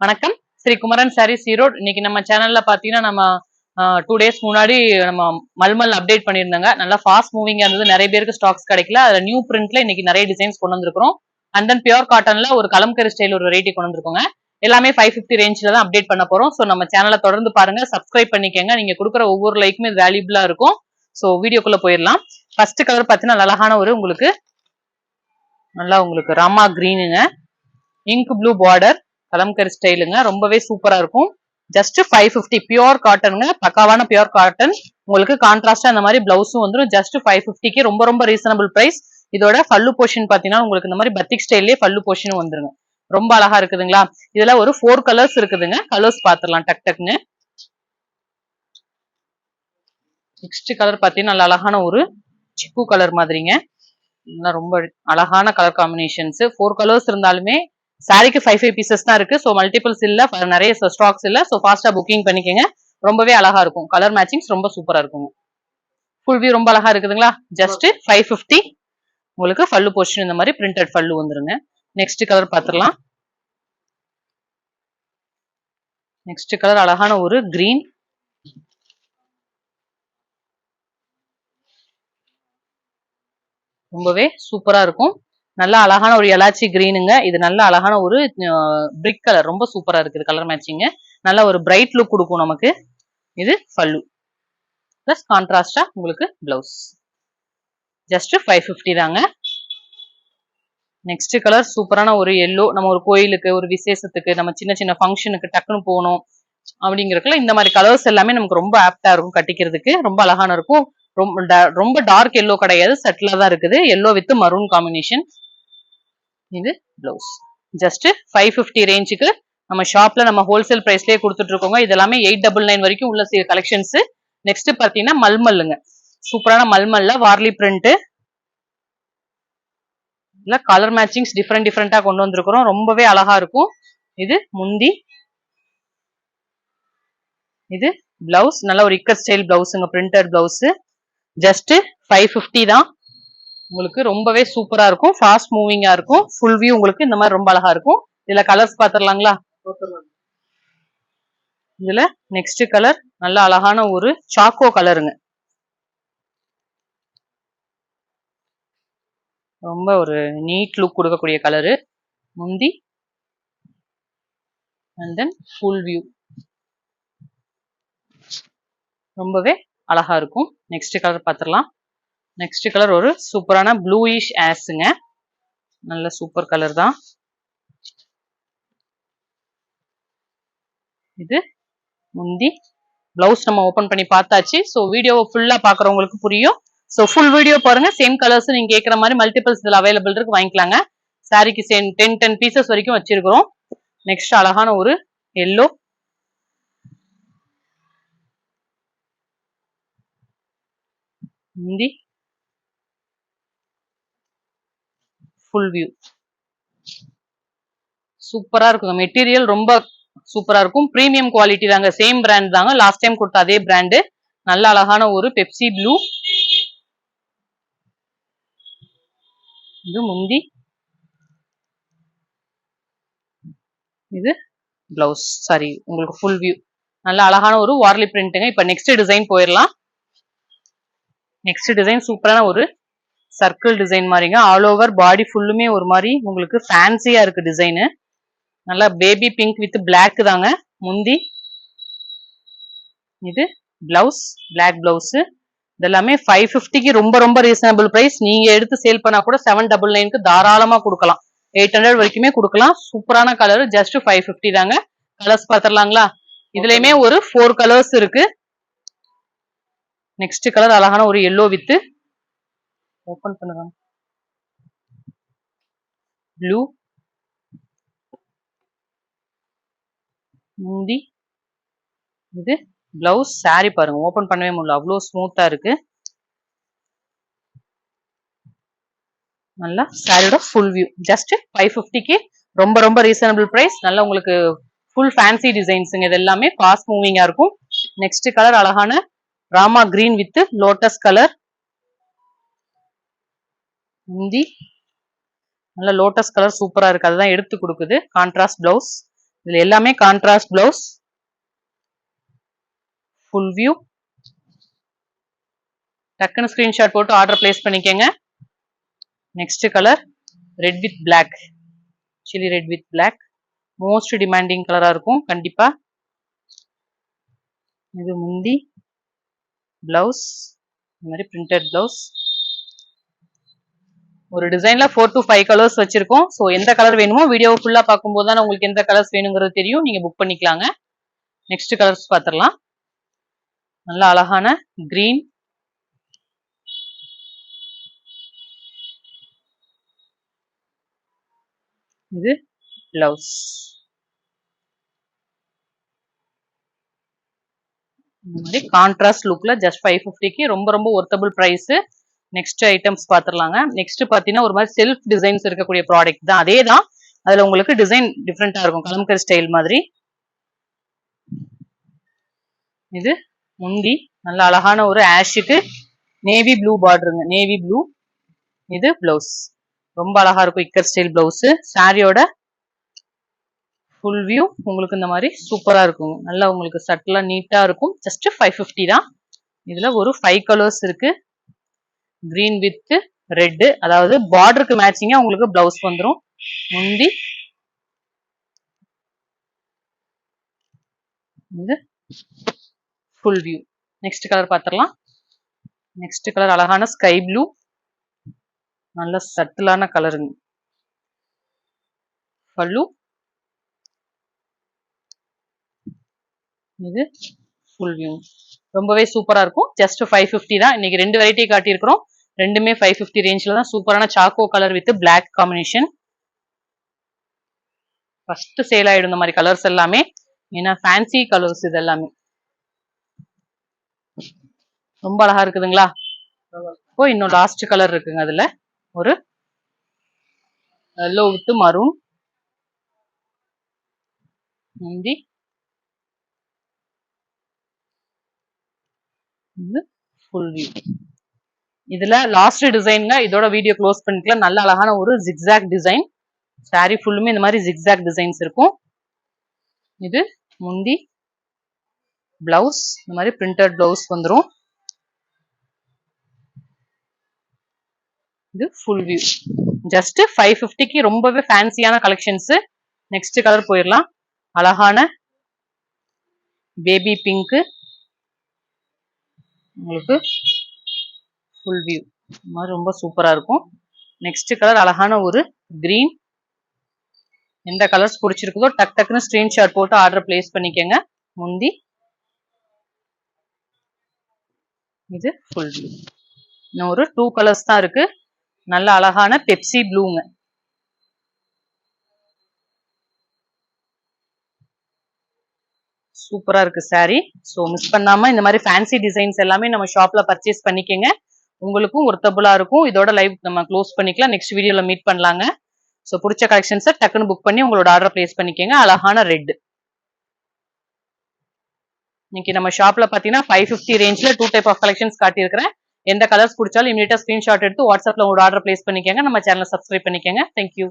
வணக்கம். ஸ்ரீ குமரன் சாரீஸ் ஈரோடு. இன்னைக்கு நம்ம சேனல்ல பாத்தீங்கன்னா நம்ம 2 டேஸ் முன்னாடி நம்ம மல்மல் அப்டேட் பண்ணியிருந்தாங்க. நல்லா ஃபாஸ்ட் மூவிங்கா இருந்தது. நிறைய பேருக்கு ஸ்டாக்ஸ் கிடைக்கல. அதுல நியூ பிரிண்ட்ல இன்னைக்கு நிறைய டிசைன்ஸ் கொண்டு வந்திருக்கிறோம். அண்ட் தென் பியூர் காட்டன்ல ஒரு கலம்கரி ஸ்டைல் ஒரு வெரைட்டி கொண்டு வந்திருக்கோங்க. எல்லாமே 550 ரேஞ்சில தான் அப்டேட் பண்ண போறோம். ஸோ நம்ம சேனலை தொடர்ந்து பாருங்க, சப்ஸ்கிரைப் பண்ணிக்கங்க. நீங்க கொடுக்குற ஒவ்வொரு லைக்குமே வேல்யூபிளா இருக்கும். ஸோ வீடியோக்குள்ள போயிடலாம். ஃபர்ஸ்ட் கலர் பார்த்தீங்கன்னா அழகான ஒரு உங்களுக்கு ராமா கிரீனுங்க, இங்க் ப்ளூ பார்டர், கலம்கரி ஸ்டைலுங்க. ரொம்பவே சூப்பரா இருக்கும். ஜஸ்ட் 550 பியூர் காட்டனுங்க, பக்காவான பியூர் காட்டன். உங்களுக்கு கான்ட்ராஸ்டா இந்த மாதிரி பிளவுஸும் வந்துடும். ஜஸ்ட் 550க்கு ரொம்ப ரொம்ப ரீசனபிள் பிரைஸ். இதோட பல்லு போர்ஷன் பாத்தீங்கன்னா உங்களுக்கு இந்த மாதிரி பத்திக் ஸ்டைல்லே பல்லு போர்ஷனும் வந்துருங்க. ரொம்ப அழகா இருக்குதுங்களா? இதுல ஒரு 4 கலர்ஸ் இருக்குதுங்க. கலர்ஸ் பாத்துடலாம் டக் டக்னு. நெக்ஸ்ட் கலர் பாத்தீங்கன்னா நல்ல அழகான ஒரு சிக்கு கலர் மாதிரிங்க. ரொம்ப அழகான கலர் காம்பினேஷன்ஸ். 4 கலர்ஸ் இருந்தாலுமே சாரிக்கு 5 பீசஸ் தான் இருக்கு. ஸோ மல்டிபிள்ஸ் இல்ல, நிறைய ஸ்டாக்ஸ் இல்ல. ஸோ ஃபாஸ்டா புக்கிங் பண்ணிக்கங்க. ரொம்பவே அழகா இருக்கும். கலர் மேட்சிங்ஸ் ரொம்ப சூப்பரா இருக்குங்க. ஃபுல் வியூ ரொம்ப அழகா இருக்குதுங்களா? ஜஸ்ட் 550. உங்களுக்கு பல்லு போர்ஷன் இந்த மாதிரி பிரிண்டட் பல்லு வந்துருங்க. நெக்ஸ்ட் கலர் பாத்துடலாம். நெக்ஸ்ட் கலர் அழகான ஒரு கிரீன். ரொம்பவே சூப்பரா இருக்கும். நல்ல அழகான ஒரு எலாச்சி கிரீனுங்க. இது நல்ல அழகான ஒரு பிரிக் கலர். ரொம்ப சூப்பரா இருக்குது கலர் மேட்சிங். நல்ல ஒரு பிரைட் லுக் கொடுக்கும் நமக்கு. இது பல்லு பிளஸ் கான்ட்ராஸ்டா உங்களுக்கு பிளவுஸ். ஜஸ்ட் 550 தாங்க. நெக்ஸ்ட் கலர் சூப்பரான ஒரு எல்லோ. நம்ம ஒரு கோயிலுக்கு, ஒரு விசேஷத்துக்கு, நம்ம சின்ன சின்ன ஃபங்க்ஷனுக்கு டக்குன்னு போகணும் அப்படிங்கிறதுக்குள்ள இந்த மாதிரி கலர்ஸ் எல்லாமே நமக்கு ரொம்ப ஆப்டா இருக்கும். கட்டிக்கிறதுக்கு ரொம்ப அழகான இருக்கும். ரொம்ப டார்க் எல்லோ கிடையாது, செட்டிலா தான் இருக்குது. Yellow with maroon combination. இது பிளவுஸ். ஜஸ்ட் 550 ரேஞ்சுக்கு நம்ம ஷாப்ல நம்ம ஹோல்சேல் பிரைஸ்லயே கொடுத்துட்டு இருக்கோங்க. இது எல்லாமே 899 வரைக்கும் உள்ள கலெக்ஷன்ஸ். நெக்ஸ்ட் பாத்தீங்கன்னா மல்மல்லுங்க. சூப்பரான மல்மல்ல வார்லி பிரிண்ட். இல்ல கலர் மேட்சிங்ஸ் டிஃப்ரெண்டா கொண்டு வந்திருக்கிறோம். ரொம்பவே அழகா இருக்கும். இது முந்தி, இது பிளவுஸ். நல்ல ஒரு இக்கட் ஸ்டைல் பிளவுஸுங்க, பிரிண்டட் பிளவுஸ். ஜஸ்ட் 550 தான். உங்களுக்கு ரொம்பவே சூப்பரா இருக்கும். ஃபாஸ்ட் மூவிங்கா இருக்கும். ஃபுல் வியூ உங்களுக்கு இந்த மாதிரி ரொம்ப அழகா இருக்கும். இதுல கலர்ஸ் பாத்துடலாங்களா? இதுல நெக்ஸ்ட் கலர் நல்ல அழகான ஒரு சாக்கோ கலருங்க. ரொம்ப ஒரு நீட் லுக் கொடுக்கக்கூடிய கலரு. முந்தி அண்ட் தென் ஃபுல் வியூ ரொம்பவே அழகா இருக்கும். நெக்ஸ்ட் கலர் பாத்துடலாம். நெக்ஸ்ட் கலர் ஒரு சூப்பரான ப்ளூயிஷ் ஆஸ்ங்க. நல்ல சூப்பர் கலர் தான். இது முந்தி. பிளவுஸ் நம்ம ஓபன் பண்ணி பார்த்தாச்சு. ஸோ வீடியோவை ஃபுல்லா பாக்குறவங்களுக்கு புரியும். ஸோ ஃபுல் வீடியோ பாருங்க. சேம் கலர்ஸ் நீங்க கேட்குற மாதிரி மல்டிபிள்ஸ் இதுல அவைலபிள் இருக்கு, வாங்கிக்கலாங்க. சாரிக்கு 10 பீசஸ் வரைக்கும் வச்சிருக்கிறோம். நெக்ஸ்ட் அழகான ஒரு எல்லோ. முந்தி ஃபுல் வியூ சூப்பரா இருக்குங்க. மெட்டீரியல் ரொம்ப சூப்பரா இருக்கும். பிரீமியம் குவாலிட்டி தாங்க. சேம் பிராண்ட் தாங்க, லாஸ்ட் டைம் கொடுத்த அதே பிராண்டு. நல்ல அழகான ஒரு பெப்சி ப்ளூ. இது முந்தி, இது பிளவுஸ். சாரி, உங்களுக்கு ஃபுல் வியூ. நல்ல அழகான ஒரு வார்லி பிரிண்ட்டுங்க. இப்ப நெக்ஸ்ட் டிசைன் போயிடலாம். நெக்ஸ்ட் டிசைன் சூப்பரான ஒரு சர்க்கிள் டிசைன் மாதிரிங்க. ஆல் ஓவர் பாடி ஃபுல்லுமே ஒரு மாதிரி உங்களுக்கு ஃபேன்சியா இருக்கு டிசைனு. நல்லா பேபி பிங்க் வித் பிளாக் தாங்க. முந்தி, இது பிளவுஸ், பிளாக் பிளவுஸ். இதெல்லாமே 550க்கு ரொம்ப ரொம்ப ரீசனபிள் பிரைஸ். நீங்க எடுத்து சேல் பண்ணா கூட 799க்கு தாராளமா கொடுக்கலாம். 800 வரைக்குமே கொடுக்கலாம். சூப்பரான கலர். ஜஸ்ட் 550 தாங்க. கலர்ஸ் பாத்திரலாங்களா? இதுலயுமே ஒரு 4 கலர்ஸ் இருக்கு. நெக்ஸ்ட் கலர் அழகான ஒரு எல்லோ வித் ஓபன் பண்ணுங்க ப்ளூ. முந்தி, இது பிளவுஸ். சாரி பாருங்க, ஓபன் பண்ணவே முடியல, அவ்வளவு ஸ்மூத்தா இருக்கு. நல்லா சாரியோட ஃபுல் வியூ. ஜஸ்ட் 550க்கு ரொம்ப ரொம்ப ரீசனபிள் பிரைஸ். நல்லா உங்களுக்கு ஃபுல் ஃபேன்சி டிசைன்ஸுங்க. இது எல்லாமே ஃபாஸ்ட் மூவிங்கா இருக்கும். நெக்ஸ்ட் கலர் அழகான Rama green with lotus colour. முந்தி நல்ல லோட்டஸ் கலர் சூப்பரா இருக்கு, அதுதான் எடுத்து கொடுக்குது. Contrast blouse. இதுல எல்லாமே கான்ட்ராஸ்ட் பிளவுஸ். Full view. டக்குன்னு ஸ்கிரீன்ஷாட் போட்டு ஆர்டர் பிளேஸ் பண்ணிக்கங்க. Next colour red with black, chilli red with black. Most demanding கலரா இருக்கும் கண்டிப்பா. இது முந்தி, பிளவுஸ் இந்த மாதிரி பிரிண்டட் பிளவுஸ். ஒரு டிசைன்ல 4 to 5 கலர்ஸ் வச்சிருக்கோம். ஸோ எந்த கலர் வேணுமோ வீடியோ ஃபுல்லா பார்க்கும்போது தான் உங்களுக்கு எந்த கலர்ஸ் வேணுங்கிறது தெரியும். நீங்க புக் பண்ணிக்கலாங்க. நெக்ஸ்ட் கலர்ஸ் பார்த்துடலாம். நல்ல அழகான கிரீன், இது பிளவுஸ். இந்த மாதிரி கான்ட்ராஸ்ட் லுக்ல ஜஸ்ட் 550க்கு ரொம்ப ரொம்ப ஒர்த்தபிள் பிரைஸ். நெக்ஸ்ட் ஐட்டம்ஸ் பார்த்துடலாங்க. நெக்ஸ்ட் பார்த்தீங்கன்னா ஒரு மாதிரி செல்ஃப் டிசைன்ஸ் இருக்கக்கூடிய ப்ராடக்ட் தான். அதே தான், அதுல உங்களுக்கு டிசைன் டிஃப்ரெண்டா இருக்கும், கலம்கரி ஸ்டைல் மாதிரி. இது முந்தி, நல்ல அழகான ஒரு ஆஷுக்கு நேவி ப்ளூ பார்டருங்க, நேவி ப்ளூ. இது பிளவுஸ், ரொம்ப அழகா இருக்கும் இக்கர் ஸ்டைல் பிளவுஸ். சாரியோட ஃபுல் வியூ உங்களுக்கு இந்த மாதிரி சூப்பரா இருக்கும். நல்லா உங்களுக்கு சட்டிலா நீட்டா இருக்கும். ஜஸ்ட் 550 தான். இதுல ஒரு 5 கலர்ஸ் இருக்கு. கிரீன் வித் ரெட், அதாவது பார்டருக்கு மேட்சிங்கா உங்களுக்கு பிளவுஸ் வந்துடும். முந்தி, இது ஃபுல் வியூ. நெக்ஸ்ட் கலர் பார்த்துடலாம். நெக்ஸ்ட் கலர் அழகான ஸ்கை ப்ளூ, நல்ல சட்டிலான கலருங்க. பல்லு, இது ஃபுல் வியூ. ரொம்பவே சூப்பரா இருக்கும். ஜஸ்ட் 550 தான். இன்னைக்கு 2 வெரைட்டி காட்டியிருக்கிறோம். ரெண்டுமே 550 ரேஞ்ச்ல தான். சூப்பரான choco colour with black combination. First sale ஆயிடும் இந்த மாதிரி கலர்ஸ் எல்லாமே. ஏன்னா ஃபேன்சி கலர்ஸ் இது எல்லாமே. ரொம்ப அழகா இருக்குதுங்களா? இப்போ இன்னும் லாஸ்ட் கலர் இருக்குங்க. அதுல ஒரு எல்லோ வித் மரூன். முந்தி, ஃபுல் வியூ. இதுல லாஸ்ட் டிசைன்ங்க. இதோட வீடியோ க்ளோஸ் பண்ணிக்கலாம். நல்ல அழகான ஒரு ஜிக்ஸாக் டிசைன். சாரி ஃபுல்லுமே இந்த மாதிரி ஜிக்ஸாக் டிசைன்ஸ் இருக்கும். இது முந்தி, பிளவுஸ் இந்த மாதிரி பிரிண்டட் பிளவுஸ் வந்துடும். இது ஃபுல் வியூ. ஜஸ்ட் 550க்கு ரொம்பவே ஃபேன்சியான கலெக்ஷன்ஸ். நெக்ஸ்ட் கலர் போயிடலாம். அழகான பேபி பிங்க், உங்களுக்கு ஃபுல் வியூ இந்த மாதிரி ரொம்ப சூப்பரா இருக்கும். நெக்ஸ்ட் கலர் அழகான ஒரு கிரீன். எந்த கலர்ஸ் பிடிச்சிருக்குதோ டக் டக்குன்னு ஸ்கிரீன்ஷாட் போட்டு ஆர்டர் பிளேஸ் பண்ணிக்கங்க. முந்தி, இது ஃபுல் வியூ. இன்னும் ஒரு 2 கலர்ஸ் தான் இருக்கு. நல்ல அழகான பெப்சி ப்ளூங்க. சூப்பரா இருக்கு சாரி. ஸோ மிஸ் பண்ணாம இந்த மாதிரி ஃபேன்சி டிசைன்ஸ் எல்லாமே நம்ம ஷாப்ல பர்ச்சேஸ் பண்ணிக்கங்க. உங்களுக்கும் ஒர்த்தபிளா இருக்கும். இதோட லைவ் நம்ம க்ளோஸ் பண்ணிக்கலாம். நெக்ஸ்ட் வீடியோல மீட் பண்ணலாங்க. ஸோ பிடிச்ச கலெக்ஷன்ஸை டக்குன்னு புக் பண்ணி உங்களோட ஆர்டர் பிளேஸ் பண்ணிக்கங்க. அழகான ரெட். இன்னைக்கு நம்ம ஷாப்ல பாத்தீங்கன்னா 550 ரேஞ்ச்ல 2 டைப் ஆஃப் கலெக்ஷன்ஸ் காட்டியிருக்கிறேன். எந்த கலர்ஸ் பிடிச்சாலும் இமீடியட்டா ஸ்கிரீன்ஷாட் எடுத்து வாட்ஸ்அப்ல உங்களோட ஆர்டர் பிளேஸ் பண்ணிக்கங்க. நம்ம சேனலை சப்ஸ்கிரைப் பண்ணிக்கங்க. தேங்க்யூ.